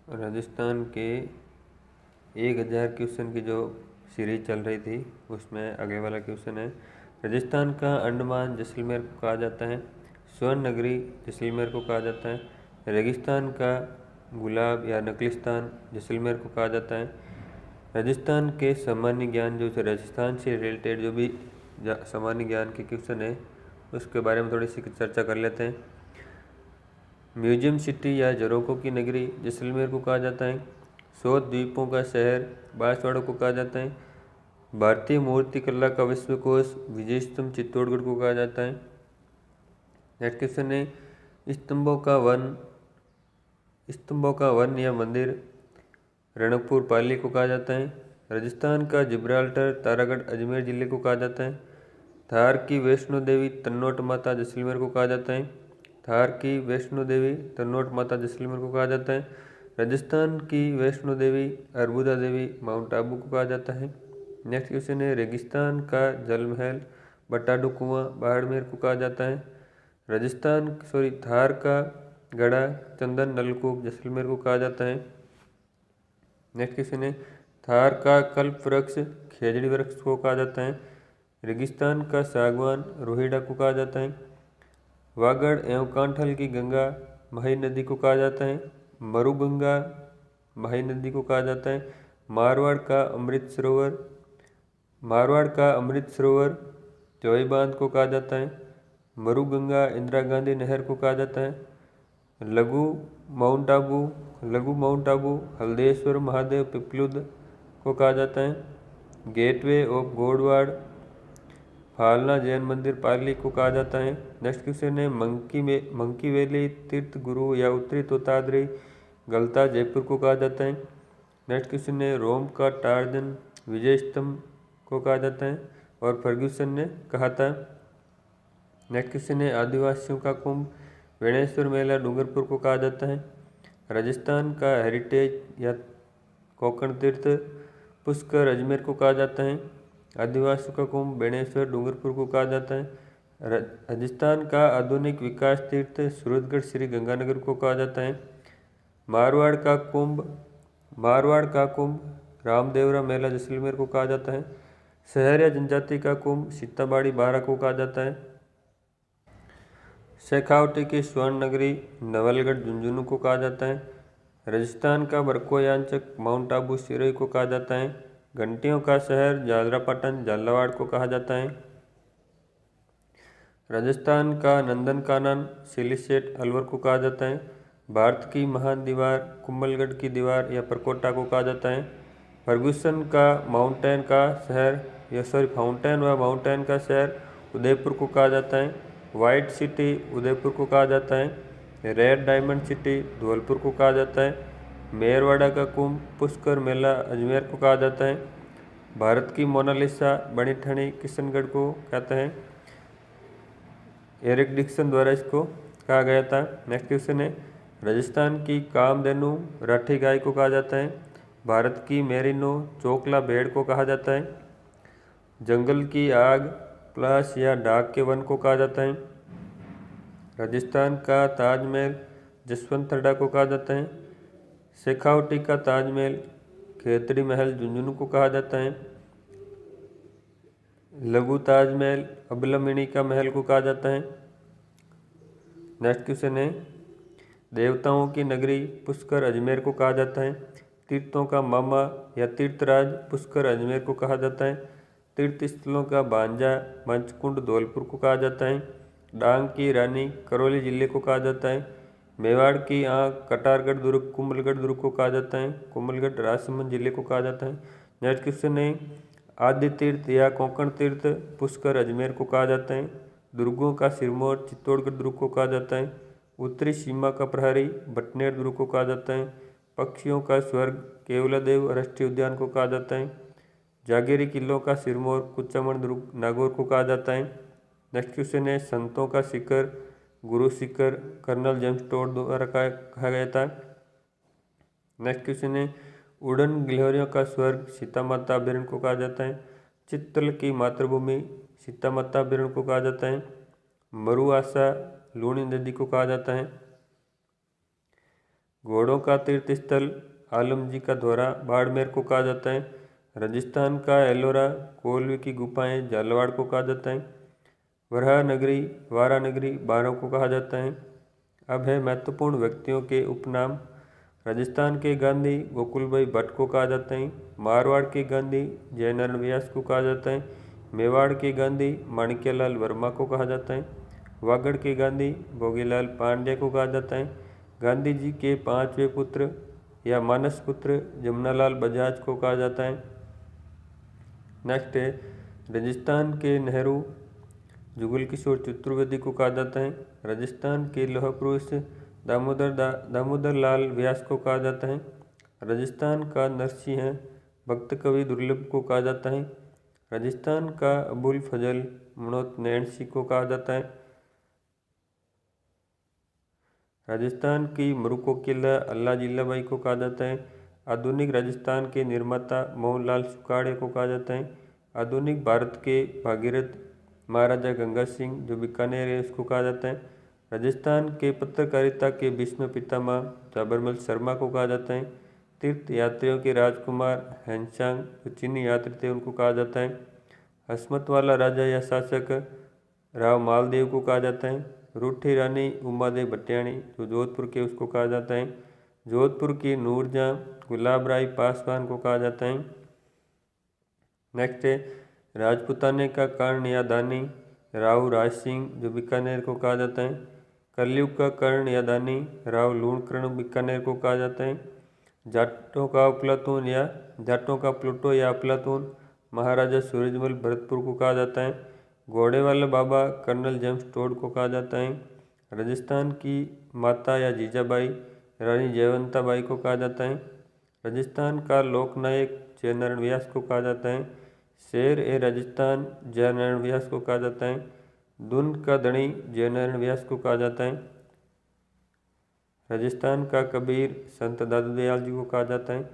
राजस्थान के 1000 क्वेश्चन की जो सीरीज चल रही थी उसमें आगे वाला क्वेश्चन है। राजस्थान का अंडमान जैसलमेर को कहा जाता है। स्वर्ण नगरी जैसलमेर को कहा जाता है। रेगिस्तान का गुलाब या नकलिस्तान जैसलमेर को कहा जाता है। राजस्थान के सामान्य ज्ञान जो राजस्थान से रिलेटेड जो भी सामान्य ज्ञान के क्वेश्चन है उसके बारे में थोड़ी सी चर्चा कर लेते हैं। म्यूजियम सिटी या झरोखों की नगरी जैसलमेर को कहा जाता है। 100 द्वीपों का शहर बांसवाड़ा को कहा जाता है। भारतीय मूर्तिकला का विश्वकोश विजय स्तंभ चित्तौड़गढ़ को कहा जाता है। नेक्स्ट क्वेश्चन है स्तंभों का वन या मंदिर रणकपुर पाली को कहा जाता है। राजस्थान का जिब्राल्टर तारागढ़ अजमेर जिले को कहा जाता है। थार की वैष्णो देवी तन्नोट माता जैसलमेर को कहा जाता है। थार की वैष्णो देवी तन्नोट माता जैसलमेर को कहा जाता है। राजस्थान की वैष्णो देवी अर्बुदा देवी माउंट आबू को कहा जाता है। नेक्स्ट क्वेश्चन है रेगिस्तान का जल महल बटाडू कुआं बाड़मेर को कहा जाता है। थार का गड़ा चंदन नलकूप जैसलमेर को कहा जाता है। नेक्स्ट क्वेश्चन है थार का कल्प वृक्ष खेजड़ी वृक्ष को कहा जाता है। रेगिस्तान का सागवान रोहिड़ा को कहा जाता है। वागड़ एवं कांठल की गंगा माही नदी को कहा जाता है। मरुगंगा माही नदी को कहा जाता है। मारवाड़ का अमृत सरोवर चौई बांध को कहा जाता है। मरुगंगा इंदिरा गांधी नहर को कहा जाता है। लघु माउंट आबू हल्देश्वर महादेव पिपलुद को कहा जाता है। गेटवे ऑफ गौड़वाड़ फालना जैन मंदिर पाली को कहा जाता है। नेक्स्ट क्वेश्चन है मंकी वैली तीर्थ गुरु या उत्तरी तोताद्री गलता जयपुर को कहा जाता है। नेक्स्ट क्वेश्चन है रोम का टार्जन विजय स्तंभ को कहा जाता है और फर्ग्यूसन ने कहा था। नेक्स्ट क्वेश्चन है आदिवासियों का कुंभ वेणेश्वर मेला डूंगरपुर को कहा जाता है। राजस्थान का हेरिटेज या कोकण तीर्थ पुष्कर अजमेर को कहा जाता है। आदिवासियों का कुंभ बेणेश्वर डूंगरपुर को कहा जाता है। राजस्थान का आधुनिक विकास तीर्थ सूरतगढ़ श्री गंगानगर को कहा जाता है। मारवाड़ का कुंभ रामदेवरा मेला जैसलमेर को कहा जाता है। शहर या जनजाति का कुंभ सीताबाड़ी बारा को कहा जाता है। शेखावटी की स्वर्ण नगरी नवलगढ़ झुंझुनू को कहा जाता है। राजस्थान का बरकोयांचक माउंट आबू सिरोही को कहा जाता है। घंटियों का शहर झालरापाटन झालावाड़ को कहा जाता है। राजस्थान का नंदनकानन सिलिसेट अलवर को कहा जाता है। भारत की महान दीवार कुंभलगढ़ की दीवार या परकोटा को कहा जाता है। फर्गुसन का फाउंटेन व माउंटेन का शहर उदयपुर को कहा जाता है। वाइट सिटी उदयपुर को कहा जाता है। रेड डायमंड सिटी धौलपुर को कहा जाता है। मेरवाड़ा का कुंभ पुष्कर मेला अजमेर को कहा जाता है। भारत की मोनालिसा बनी ठनी किशनगढ़ को कहते हैं। एरिक डिक्सन द्वारा इसको कहा गया था। नेक्स्ट क्वेश्चन है राजस्थान की कामधेनु राठी गाय को कहा जाता है। भारत की मेरिनो चोकला भेड़ को कहा जाता है। जंगल की आग प्लास या डाक के वन को कहा जाता है। राजस्थान का ताजमहल जसवंतरडा को कहा जाता है। शेखावटी का ताजमहल खेतड़ी महल झुंझुनू को कहा जाता है। लघु ताजमहल अबलमिणी का महल को कहा जाता है। नेक्स्ट क्वेश्चन है देवताओं की नगरी पुष्कर अजमेर को कहा जाता है। तीर्थों का मामा या तीर्थराज पुष्कर अजमेर को कहा जाता है। तीर्थ स्थलों का बांजा मंचकुंड धौलपुर को कहा जाता है। डांग की रानी करौली जिले को कहा जाता है। मेवाड़ की आँख कटारगढ़ दुर्ग कुंभलगढ़ दुर्ग को कहा जाता है। कुंभलगढ़ राजसमंद जिले को कहा जाता है। नेक्स्ट क्वेश्चन है आदि तीर्थ या कोंकण तीर्थ पुष्कर अजमेर को कहा जाता है। दुर्गों का सिरमौर चित्तौड़गढ़ दुर्ग को कहा जाता है। उत्तरी सीमा का प्रहरी बटनेर दुर्ग को कहा जाता है। पक्षियों का स्वर्ग केवलादेव राष्ट्रीय उद्यान को कहा जाता है। जागीरी किलों का सिरमौर कुचामन दुर्ग नागौर को कहा जाता है। नेक्स्ट क्वेश्चन है संतों का शिखर Guru Shikhar colonel James Tod द्वारा कहा गया था। नेक्स्ट क्वेश्चन है उड़न गिलहरियों का स्वर्ग सीता माता अभ्यारण्य को कहा जाता है। चित्तल की मातृभूमि सीता माता अभ्यारण्य को कहा जाता है। मरुआसा लूणी नदी को कहा जाता है। घोड़ों का तीर्थ स्थल आलम जी का धोरा बाड़मेर को कहा जाता है। राजस्थान का एलोरा, कोलवे की गुफाएं झालावाड़ को कहा जाता है। वराह नगरी, वारा नगरी बारों को कहा जाता है। अब है महत्वपूर्ण व्यक्तियों के उपनाम। राजस्थान के गांधी गोकुलभाई भट्ट को कहा जाता है। मारवाड़ के गांधी जयनारायण व्यास को कहा जाता है। मेवाड़ के गांधी माणिक्यलाल वर्मा को कहा जाता है। वागड़ के गांधी भोगीलाल पांड्या को कहा जाता है। गांधी जी के पांचवें पुत्र या मानस पुत्र जमुनालाल बजाज को कहा जाता है। नेक्स्ट है राजस्थान के नेहरू जुगल किशोर चतुर्वेदी को कहा जाता है। राजस्थान के लौह पुरुष दामोदर लाल व्यास को कहा जाता है। राजस्थान का नरसिंह भक्त कवि दुर्लभ को कहा जाता है। राजस्थान का अबुल फजल मनोत नैणसी को कहा जाता है। राजस्थान की मरुको किला अल्लाह जिल्लाबाई को कहा जाता है। आधुनिक राजस्थान के निर्माता मोहनलाल सुखाड़े को कहा जाता है। आधुनिक भारत के भागीरथ महाराजा गंगा सिंह जो बीकानेर है उसको कहा जाता है। राजस्थान के पत्रकारिता के भीष्म पितामह झाबरमल शर्मा को कहा जाता है। तीर्थ यात्रियों के राजकुमार हैंसांग जो चीनी यात्री थे उनको कहा जाता है। हसमत वाला राजा या शासक राव मालदेव को कहा जाता है। रूठी रानी उमादेव भट्टियाणी जो जोधपुर के उसको कहा जाता है। जोधपुर की नूरजहाँ गुलाब राय पासवान को कहा जाता है। नेक्स्ट है राजपुताने का कर्ण या दानी राव राज सिंह जो बीकानेर को कहा जाता है। कलयुग का कर्ण या दानी राव लूणकर्ण बीकानेर को कहा जाता है। जाटों का अफलातून या जाटों का प्लूटो या अफलातून महाराजा सूरजमल भरतपुर को कहा जाता है। घोड़े वाला बाबा कर्नल जेम्स टोड को कहा जाता है। राजस्थान की माता या जीजाबाई रानी जयवंताबाई को कहा जाता है। राजस्थान का लोकनायक जयनारायण व्यास को कहा जाता है। शेर ए राजस्थान जयनारायण व्यास को कहा जाता है। धुंध का धनी जयनारायण व्यास को कहा जाता है। राजस्थान का कबीर संत दादू दयाल जी को कहा जाता है।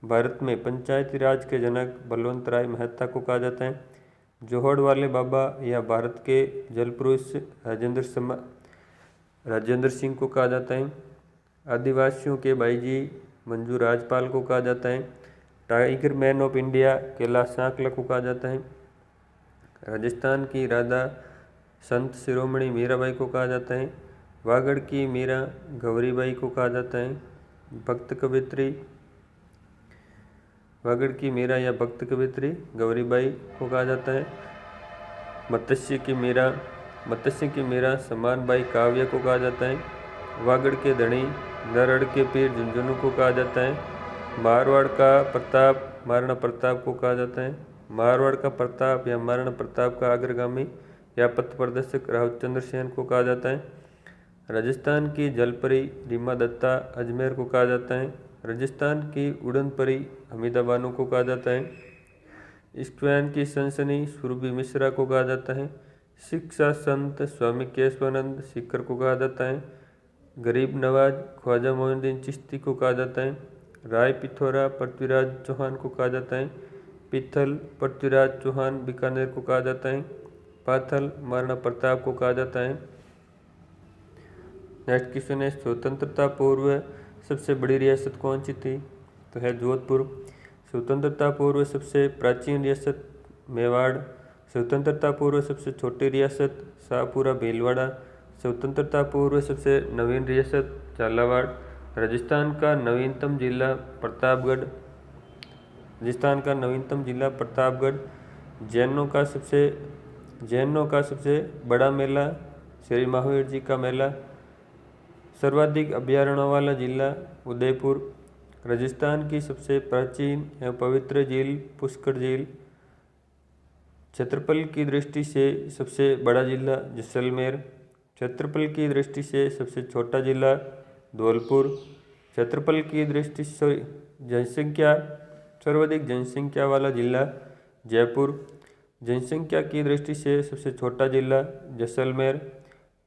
भारत में पंचायती राज के जनक बलवंत राय मेहता को कहा जाता है। जोहड़ वाले बाबा या भारत के जल पुरुष राजेंद्र सिंह को कहा जाता है। आदिवासियों के भाईजी मंजू राजपाल को कहा जाता है। Tiger man of India Kailash सांकला को कहा जाता है। राजस्थान की राधा संत शिरोमणि मीराबाई को कहा जाता है। वागड़ की मीरा गौरीबाई को कहा जाता है। भक्त कवित्री वागड़ की मीरा या भक्त कवित्री गौरीबाई को कहा जाता है। मत्स्य की मीरा समानबाई काव्य को कहा जाता है। वागड़ के धनी नरड़ के पीर झुंझुनू को कहा जाता है। मारवाड़ का प्रताप महाराणा प्रताप को कहा जाता है। मारवाड़ का प्रताप या महाराणा प्रताप का अग्रगामी या पथ प्रदर्शक रावचंद्र सेन को कहा जाता है। राजस्थान की जलपरी रीमा दत्ता अजमेर को कहा जाता है। राजस्थान की उड़न परी हमीदा बानो को कहा जाता है। स्क्वैन की सनसनी सुरभि मिश्रा को कहा जाता है। शिक्षा संत स्वामी केशवानंद सीकर को कहा जाता है। गरीब नवाज ख्वाजा मोइनुद्दीन चिश्ती को कहा जाता है। राय पिथौरा पृथ्वीराज चौहान को कहा जाता है। पिथल पृथ्वीराज चौहान बीकानेर को कहा जाता है। पाथल महाराणा प्रताप को कहा जाता है। नेक्स्ट क्वेश्चन है स्वतंत्रता पूर्व सबसे बड़ी रियासत कौन सी थी? तो है जोधपुर। स्वतंत्रता पूर्व सबसे प्राचीन रियासत मेवाड़। स्वतंत्रता पूर्व सबसे छोटी रियासत शाहपुरा भीलवाड़ा। स्वतंत्रता पूर्व सबसे नवीन रियासत झालावाड़। राजस्थान का नवीनतम जिला प्रतापगढ़। जैनों का सबसे बड़ा मेला श्री महावीर जी का मेला। सर्वाधिक अभयारण्यों वाला जिला उदयपुर। राजस्थान की सबसे प्राचीन एवं पवित्र झील पुष्कर झील। क्षेत्रफल की दृष्टि से सबसे बड़ा जिला जैसलमेर। क्षेत्रफल की दृष्टि से सबसे छोटा जिला धौलपुर। क्षेत्रफल की दृष्टि से सर्वाधिक जनसंख्या वाला जिला जयपुर। जनसंख्या की दृष्टि से सबसे छोटा जिला जैसलमेर।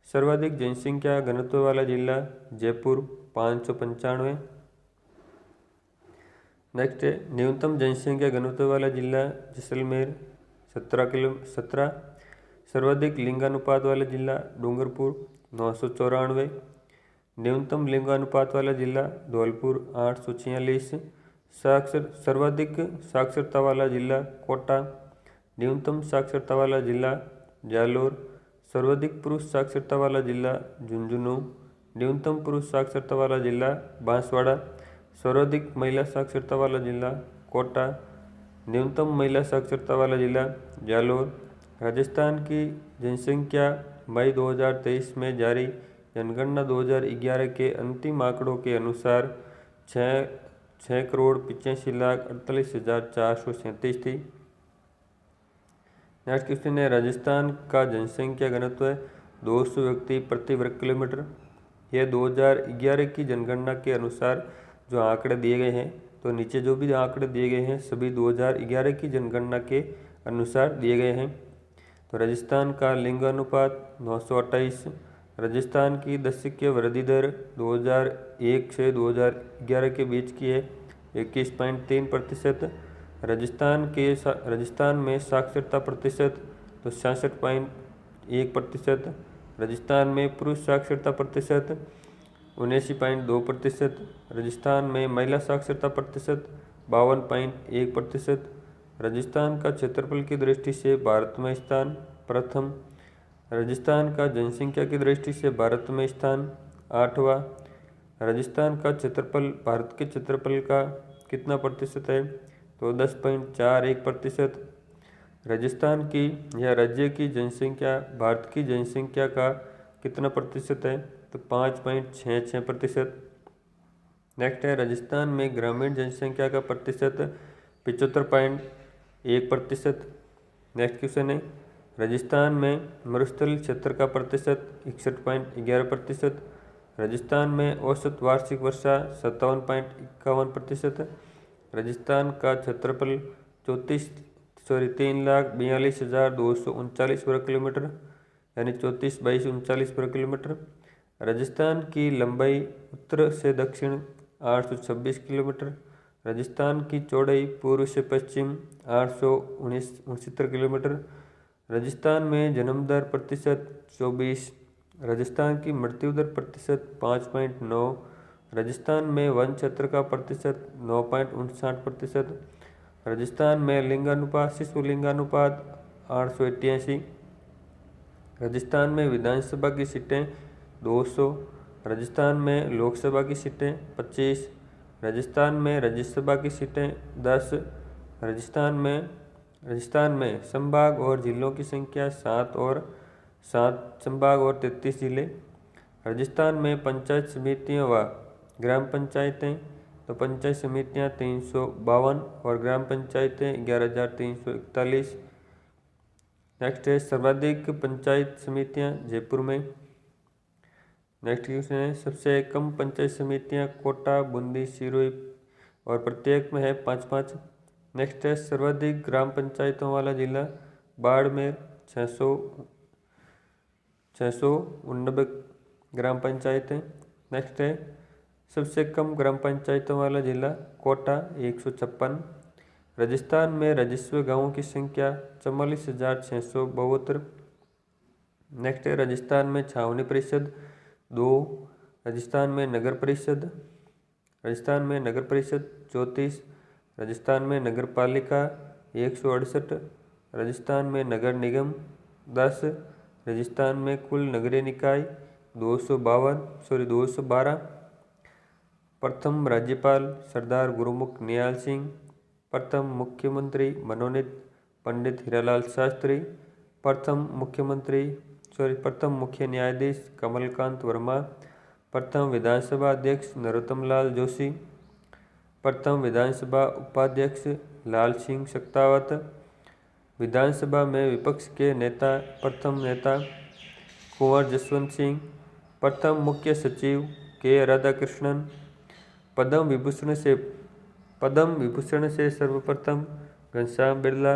सर्वाधिक जनसंख्या घनत्व वाला जिला जयपुर 595। नेक्स्ट है न्यूनतम जनसंख्या घनत्व वाला जिला जैसलमेर 17। सर्वाधिक लिंगानुपात वाला जिला डूंगरपुर 994। न्यूनतम लिंगानुपात वाला जिला धौलपुर 846। सर्वाधिक साक्षरता वाला जिला कोटा। न्यूनतम साक्षरता वाला जिला जालोर। सर्वाधिक पुरुष साक्षरता वाला जिला झुंझुनू। न्यूनतम पुरुष साक्षरता वाला जिला बांसवाड़ा। सर्वाधिक महिला साक्षरता वाला जिला कोटा। न्यूनतम महिला साक्षरता वाला जिला जालोर। राजस्थान की जनसंख्या मई 2023 में जारी जनगणना 2011 के अंतिम आंकड़ों के अनुसार 6,85,48,437 थी। नेक्स्ट क्वेश्चन है, राजस्थान का जनसंख्या घनत्व 200 व्यक्ति प्रति वर्ग किलोमीटर। यह 2011 की जनगणना के अनुसार जो आंकड़े दिए गए हैं, तो नीचे जो भी आंकड़े दिए गए हैं सभी 2011 की जनगणना के अनुसार दिए गए हैं। तो राजस्थान का लिंगानुपात 928। राजस्थान की दशकीय वृद्धि दर 2001 से 2011 के बीच की है 21.3%। राजस्थान में साक्षरता प्रतिशत तो 66.1%। राजस्थान में पुरुष साक्षरता प्रतिशत 79.2%। राजस्थान में महिला साक्षरता प्रतिशत 52.1%। राजस्थान का क्षेत्रफल की दृष्टि से भारत में स्थान प्रथम। राजस्थान का जनसंख्या की दृष्टि से भारत में स्थान 8वां। राजस्थान का क्षेत्रफल भारत के क्षेत्रफल का कितना प्रतिशत है, तो 10.41%। राजस्थान की या राज्य की जनसंख्या भारत की जनसंख्या का कितना प्रतिशत है, तो 5.66%। नेक्स्ट है, राजस्थान में ग्रामीण जनसंख्या का प्रतिशत 75.1%। नेक्स्ट क्वेश्चन है, राजस्थान में मरुस्थल क्षेत्र का प्रतिशत 61.11%। राजस्थान में औसत वार्षिक वर्षा 57.51%। राजस्थान का क्षेत्रफल 3,42,239 वर्ग किलोमीटर यानी 34/39 वर्ग किलोमीटर। राजस्थान की लंबाई उत्तर से दक्षिण 826 किलोमीटर। राजस्थान की चौड़ाई पूर्व से पश्चिम 869 किलोमीटर। राजस्थान में जन्म दर प्रतिशत 24। राजस्थान की मृत्यु दर प्रतिशत 5.9। राजस्थान में वन क्षेत्र का प्रतिशत 9.59%। राजस्थान में लिंगानुपात शिशु लिंगानुपात 888। राजस्थान में विधानसभा की सीटें 200। राजस्थान में लोकसभा की सीटें 25। राजस्थान में राज्यसभा की सीटें 10। राजस्थान में संभाग और जिलों की संख्या 7 संभाग और 33 जिले। राजस्थान में पंचायत समितियां व ग्राम पंचायतें तो पंचायत समितियां 352 और ग्राम पंचायतें 11,341। नेक्स्ट है, सर्वाधिक पंचायत समितियां जयपुर में। नेक्स्ट क्वेश्चन है, सबसे कम पंचायत समितियां कोटा, बूंदी, सिरोही और प्रत्येक में है 5-5। नेक्स्ट है, सर्वाधिक ग्राम पंचायतों वाला जिला बाड़मेर 689 ग्राम पंचायतें। नेक्स्ट है, सबसे कम ग्राम पंचायतों वाला जिला कोटा 156। राजस्थान में राजस्व गांवों की संख्या 44,672। नेक्स्ट है, राजस्थान में छावनी परिषद 2। राजस्थान में नगर परिषद 34। राजस्थान में नगर पालिका 168। राजस्थान में नगर निगम 10। राजस्थान में कुल नगरीय निकाय 212। प्रथम राज्यपाल सरदार गुरुमुख निहाल सिंह। प्रथम मुख्यमंत्री मनोनीत पंडित हीरालाल शास्त्री। प्रथम मुख्य न्यायाधीश कमलकांत वर्मा। प्रथम विधानसभा अध्यक्ष नरोत्तम लाल जोशी। प्रथम विधानसभा उपाध्यक्ष लाल सिंह शक्तावत। विधानसभा में विपक्ष के नेता प्रथम नेता कुंवर जसवंत सिंह। प्रथम मुख्य सचिव के राधाकृष्णन। पद्म विभूषण से सर्वप्रथम घनश्याम बिरला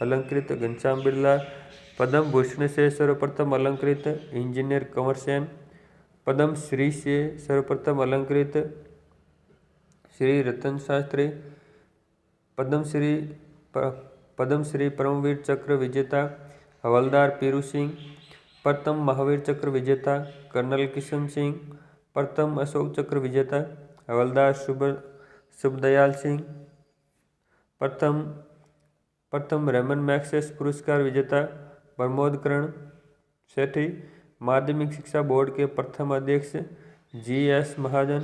अलंकृत घनश्याम बिरला। पद्म भूषण से सर्वप्रथम अलंकृत इंजीनियर कंवर सेन। पद्म श्री से सर्वप्रथम अलंकृत श्री रतन शास्त्री। पद्मश्री परमवीर चक्र विजेता हवलदार पीरू सिंह। प्रथम महावीर चक्र विजेता कर्नल किशन सिंह, प्रथम अशोक चक्र विजेता हवलदार शुभदयाल सिंह, प्रथम रेमन मैग्सेस पुरस्कार विजेता प्रमोद करण सेठी, माध्यमिक शिक्षा बोर्ड के प्रथम अध्यक्ष GS महाजन,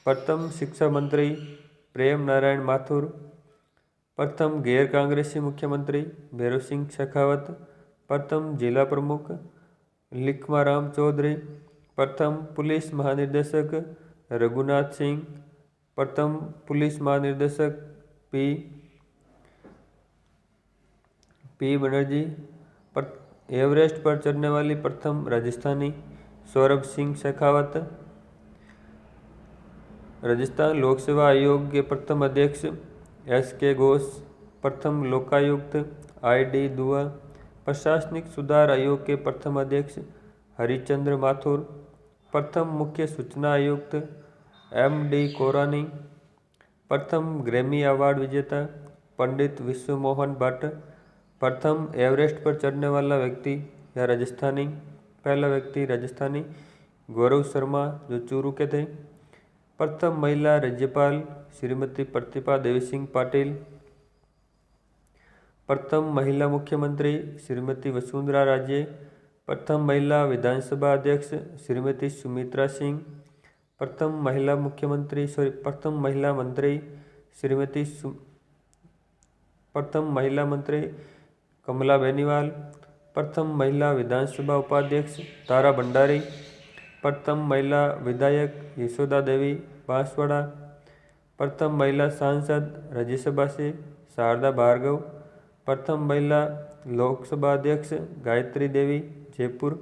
प्रथम शिक्षा मंत्री प्रेम नारायण माथुर, प्रथम गैर कांग्रेसी मुख्यमंत्री भैरव सिंह शेखावत, प्रथम जिला प्रमुख लिखमाराम चौधरी, प्रथम पुलिस महानिदेशक रघुनाथ सिंह, प्रथम पुलिस महानिदेशक पी बनर्जी, एवरेस्ट पर चढ़ने वाली प्रथम राजस्थानी सौरभ सिंह शेखावत, राजस्थान लोक सेवा आयोग के प्रथम अध्यक्ष SK घोष, प्रथम लोकायुक्त ID दुआ, प्रशासनिक सुधार आयोग के प्रथम अध्यक्ष हरिचंद्र माथुर, प्रथम मुख्य सूचना आयुक्त MD कोरानी, प्रथम ग्रैमी अवार्ड विजेता पंडित विश्व मोहन भट्ट, प्रथम एवरेस्ट पर चढ़ने वाला व्यक्ति या पहला व्यक्ति राजस्थानी गौरव शर्मा जो चूरू के थे, प्रथम महिला राज्यपाल श्रीमती प्रतिभा देवी सिंह पाटिल, प्रथम महिला मुख्यमंत्री श्रीमती वसुंधरा राजे, प्रथम महिला विधानसभा अध्यक्ष श्रीमती सुमित्रा सिंह, प्रथम महिला मंत्री कमला बेनीवाल, प्रथम महिला विधानसभा उपाध्यक्ष तारा भंडारी, प्रथम महिला विधायक यशोदा देवी बांसवाड़ा, प्रथम महिला सांसद राज्यसभा से शारदा भार्गव, प्रथम महिला लोकसभा अध्यक्ष गायत्री देवी जयपुर,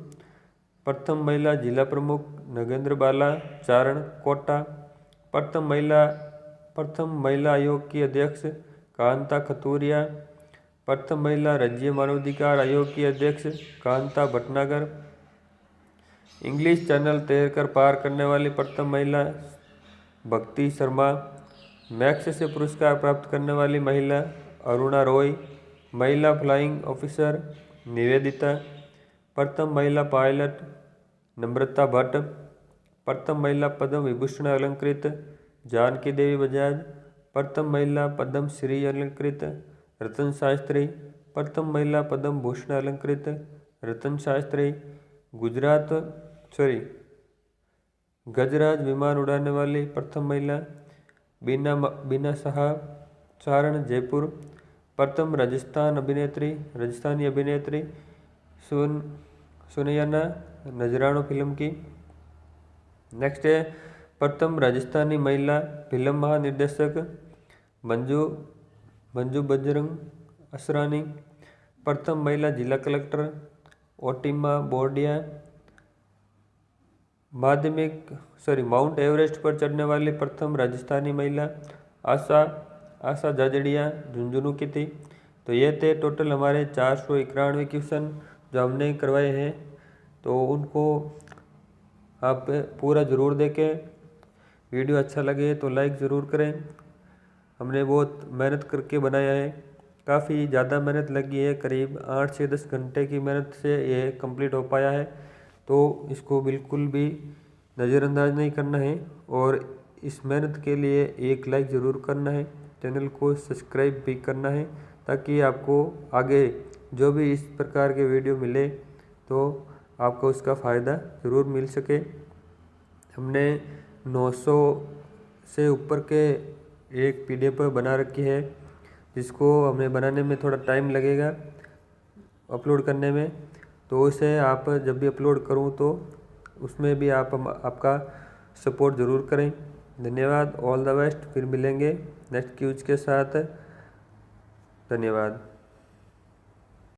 प्रथम महिला जिला प्रमुख नगेंद्र बाला चारण कोटा, प्रथम महिला आयोग की अध्यक्ष कांता खतूरिया, प्रथम महिला राज्य मानवाधिकार आयोग की अध्यक्ष कांता भटनागर, इंग्लिश चैनल तैरकर पार करने वाली प्रथम महिला भक्ति शर्मा, मैक्स से पुरस्कार प्राप्त करने वाली महिला अरुणा रॉय, महिला फ्लाइंग ऑफिसर निवेदिता, प्रथम महिला पायलट नम्रता भट्ट, प्रथम महिला पद्म विभूषण अलंकृत जानकी देवी बजाज, प्रथम महिला पद्म श्री अलंकृत रतन शास्त्री, प्रथम महिला पद्म भूषण अलंकृत रतन शास्त्री, गजराज विमान उड़ाने वाली प्रथम महिला बीना शाह चारण जयपुर, प्रथम राजस्थानी अभिनेत्री सुनयना नजरानो फिल्म की। नेक्स्ट है प्रथम राजस्थानी महिला फिल्म महानिर्देशक मंजू बजरंग असरानी, प्रथम महिला जिला collector Otima Bordia, mount Everest पर चढ़ने वाली प्रथम राजस्थानी महिला आशा जाजड़िया झुंझुनू की थी। तो ये थे टोटल हमारे 491 क्वेश्चन जो हमने करवाए हैं। तो उनको आप पूरा ज़रूर देखें। वीडियो अच्छा लगे तो लाइक ज़रूर करें। हमने बहुत मेहनत करके बनाया है, काफ़ी ज़्यादा मेहनत लगी है, करीब 8 से 10 घंटे की मेहनत से ये कंप्लीट हो पाया है। तो इसको बिल्कुल भी नज़रअंदाज नहीं करना है और इस मेहनत के लिए एक लाइक ज़रूर करना है, चैनल को सब्सक्राइब भी करना है ताकि आपको आगे जो भी इस प्रकार के वीडियो मिले तो आपको उसका फ़ायदा ज़रूर मिल सके। हमने 900 से ऊपर के एक PDF बना रखी है जिसको हमें बनाने में थोड़ा टाइम लगेगा अपलोड करने में। तो उसे आप जब भी अपलोड करूं तो उसमें भी आपका सपोर्ट ज़रूर करें। धन्यवाद। All the best. फिर मिलेंगे नेक्स्ट क्यूज के साथ। धन्यवाद।